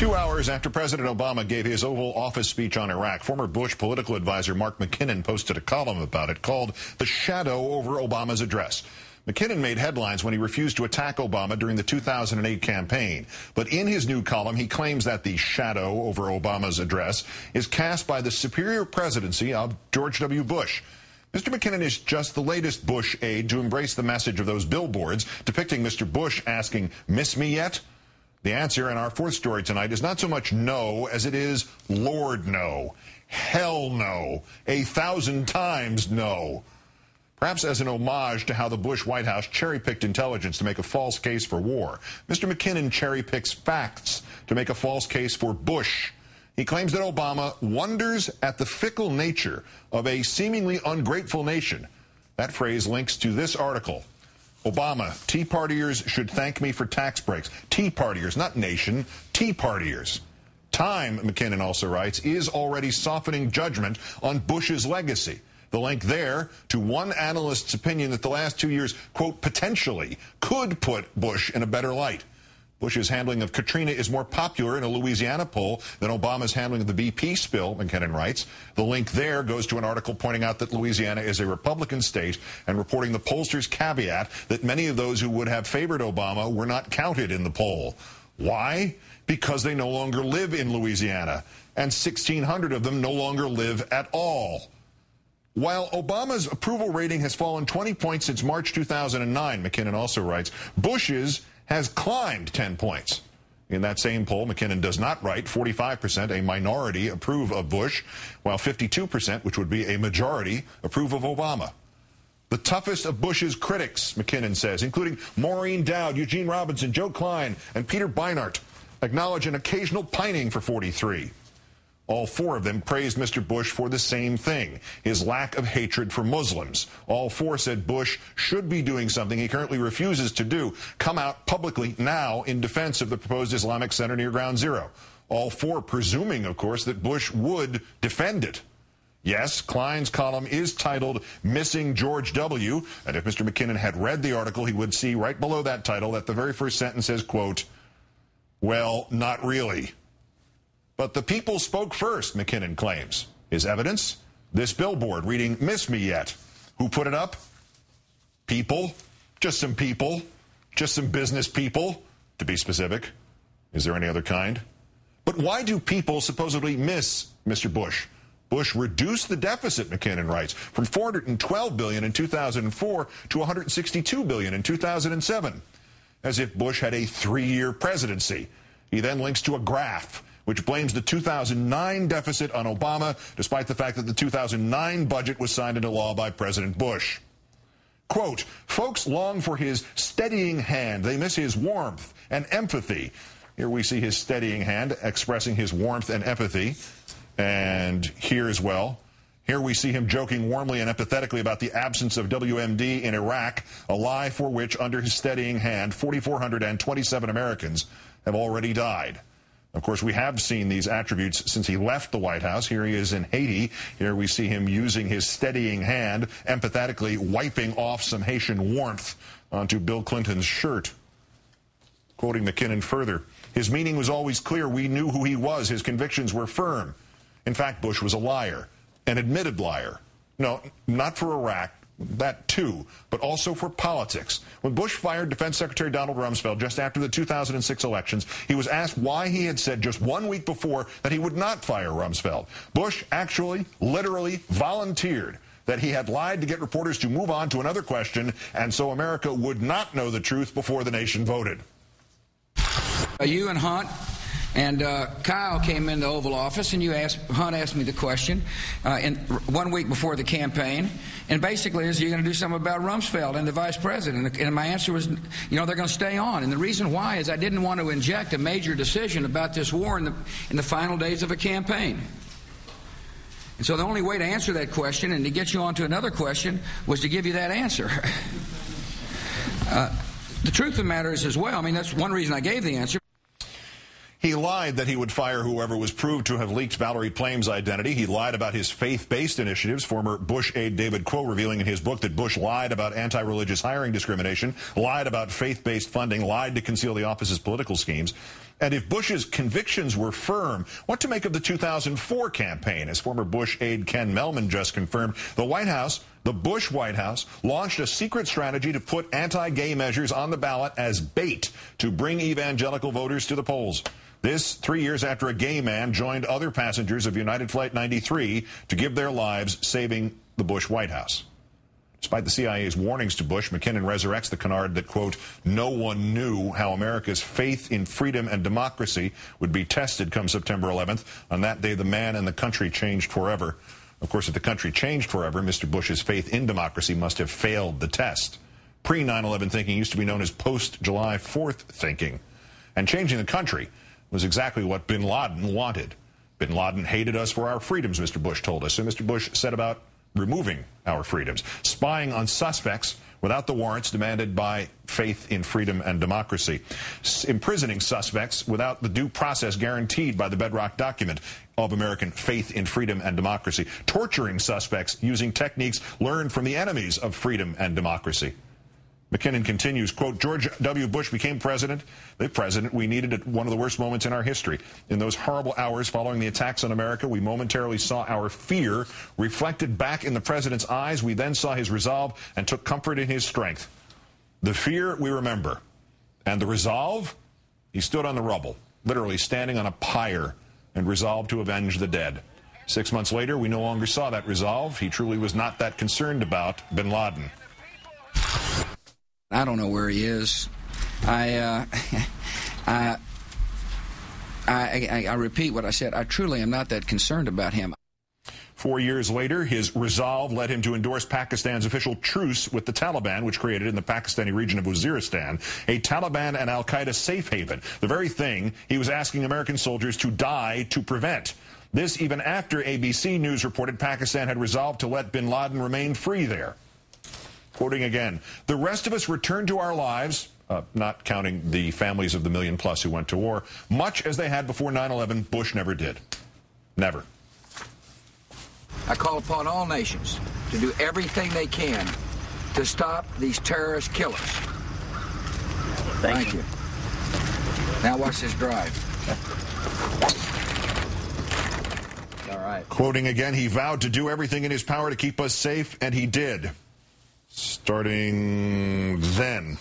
2 hours after President Obama gave his Oval Office speech on Iraq, former Bush political advisor Mark McKinnon posted a column about it called "The Shadow Over Obama's Address." McKinnon made headlines when he refused to attack Obama during the 2008 campaign. But in his new column, he claims that the shadow over Obama's address is cast by the superior presidency of George W. Bush. Mr. McKinnon is just the latest Bush aide to embrace the message of those billboards depicting Mr. Bush asking, "Miss me yet?" The answer in our fourth story tonight is not so much no as it is Lord no, hell no, 1,000 times no. Perhaps as an homage to how the Bush White House cherry-picked intelligence to make a false case for war, Mr. McKinnon cherry-picks facts to make a false case for Bush. He claims that Obama wonders at the fickle nature of a seemingly ungrateful nation. That phrase links to this article. Obama, Tea Partiers should thank me for tax breaks. Tea Partiers, not nation, Tea Partiers. Time, McKinnon also writes, is already softening judgment on Bush's legacy. The link there to one analyst's opinion that the last 2 years, quote, potentially could put Bush in a better light. Bush's handling of Katrina is more popular in a Louisiana poll than Obama's handling of the BP spill, McKinnon writes. The link there goes to an article pointing out that Louisiana is a Republican state and reporting the pollsters' caveat that many of those who would have favored Obama were not counted in the poll. Why? Because they no longer live in Louisiana, and 1,600 of them no longer live at all. While Obama's approval rating has fallen 20 points since March 2009, McKinnon also writes, Bush's has climbed 10 points. In that same poll, McKinnon does not write 45%, a minority, approve of Bush, while 52%, which would be a majority, approve of Obama. The toughest of Bush's critics, McKinnon says, including Maureen Dowd, Eugene Robinson, Joe Klein, and Peter Beinart, acknowledge an occasional pining for 43. All four of them praised Mr. Bush for the same thing, his lack of hatred for Muslims. All four said Bush should be doing something he currently refuses to do, come out publicly now in defense of the proposed Islamic center near Ground Zero. All four presuming, of course, that Bush would defend it. Yes, Klein's column is titled Missing George W., and if Mr. McKinnon had read the article, he would see right below that title that the very first sentence says, quote, well, not really. But the people spoke first, McKinnon claims. His evidence? This billboard reading, "Miss me yet?" Who put it up? People. Just some people. Just some business people, to be specific. Is there any other kind? But why do people supposedly miss Mr. Bush? Bush reduced the deficit, McKinnon writes, from $412 billion in 2004 to $162 billion in 2007, as if Bush had a 3-year presidency. He then links to a graph which blames the 2009 deficit on Obama, despite the fact that the 2009 budget was signed into law by President Bush. Quote, folks long for his steadying hand. They miss his warmth and empathy. Here we see his steadying hand expressing his warmth and empathy. And here as well. Here we see him joking warmly and empathetically about the absence of WMD in Iraq, a lie for which, under his steadying hand, 4,427 Americans have already died. Of course, we have seen these attributes since he left the White House. Here he is in Haiti. Here we see him using his steadying hand, empathetically wiping off some Haitian warmth onto Bill Clinton's shirt. Quoting McKinnon further, his meaning was always clear. We knew who he was. His convictions were firm. In fact, Bush was a liar, an admitted liar. No, not for Iraq. That too, but also for politics. When Bush fired Defense Secretary Donald Rumsfeld just after the 2006 elections, he was asked why he had said just 1 week before that he would not fire Rumsfeld. Bush actually, literally volunteered that he had lied to get reporters to move on to another question, and so America would not know the truth before the nation voted. You and Hunt and Kyle came in the Oval Office, and Hunt asked me the question 1 week before the campaign, and basically, is you going to do something about Rumsfeld and the vice president? And my answer was, they're going to stay on. And the reason why is I didn't want to inject a major decision about this war in the final days of a campaign. And so the only way to answer that question and to get you on to another question was to give you that answer. The truth of the matter is as well, that's one reason I gave the answer. He lied that he would fire whoever was proved to have leaked Valerie Plame's identity. He lied about his faith-based initiatives, former Bush aide David Quo revealing in his book that Bush lied about anti-religious hiring discrimination, lied about faith-based funding, lied to conceal the office's political schemes. And if Bush's convictions were firm, what to make of the 2004 campaign? As former Bush aide Ken Mellman just confirmed, the White House, the Bush White House, launched a secret strategy to put anti-gay measures on the ballot as bait to bring evangelical voters to the polls. This 3 years after a gay man joined other passengers of United Flight 93 to give their lives saving the Bush White House. Despite the CIA's warnings to Bush, McKinnon resurrects the canard that, quote, no one knew how America's faith in freedom and democracy would be tested come September 11th. On that day, the man and the country changed forever. Of course, if the country changed forever, Mr. Bush's faith in democracy must have failed the test. Pre-9/11 thinking used to be known as post-July 4th thinking. And changing the country was exactly what bin Laden wanted. Bin Laden hated us for our freedoms, Mr. Bush told us. So Mr. Bush set about removing our freedoms, spying on suspects without the warrants demanded by faith in freedom and democracy, imprisoning suspects without the due process guaranteed by the bedrock document of American faith in freedom and democracy, torturing suspects using techniques learned from the enemies of freedom and democracy. McKinnon continues, quote, George W. Bush became president, the president we needed at one of the worst moments in our history. In those horrible hours following the attacks on America, we momentarily saw our fear reflected back in the president's eyes. We then saw his resolve and took comfort in his strength. The fear we remember. And the resolve? He stood on the rubble, literally standing on a pyre, and resolved to avenge the dead. 6 months later, we no longer saw that resolve. He truly was not that concerned about bin Laden. I don't know where he is. I repeat what I said. I truly am not that concerned about him. 4 years later, his resolve led him to endorse Pakistan's official truce with the Taliban, which created in the Pakistani region of Waziristan a Taliban and al-Qaeda safe haven, the very thing he was asking American soldiers to die to prevent. This even after ABC News reported Pakistan had resolved to let bin Laden remain free there. Quoting again, the rest of us returned to our lives, not counting the families of the million-plus who went to war, much as they had before 9/11. Bush never did. Never. I call upon all nations to do everything they can to stop these terrorist killers. Thank you. Now watch this drive. All right. Quoting again, he vowed to do everything in his power to keep us safe, and he did. Starting then,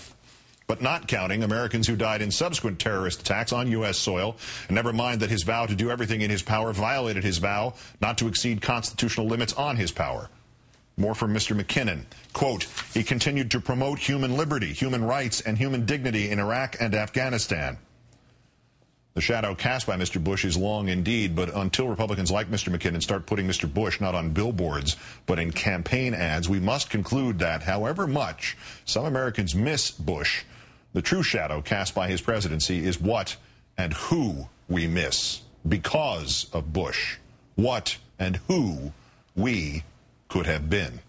but not counting Americans who died in subsequent terrorist attacks on U.S. soil, and never mind that his vow to do everything in his power violated his vow not to exceed constitutional limits on his power. More from Mr. McKinnon. Quote, he continued to promote human liberty, human rights, and human dignity in Iraq and Afghanistan. The shadow cast by Mr. Bush is long indeed, but until Republicans like Mr. McKinnon start putting Mr. Bush not on billboards, but in campaign ads, we must conclude that, however much some Americans miss Bush, the true shadow cast by his presidency is what and who we miss because of Bush. What and who we could have been.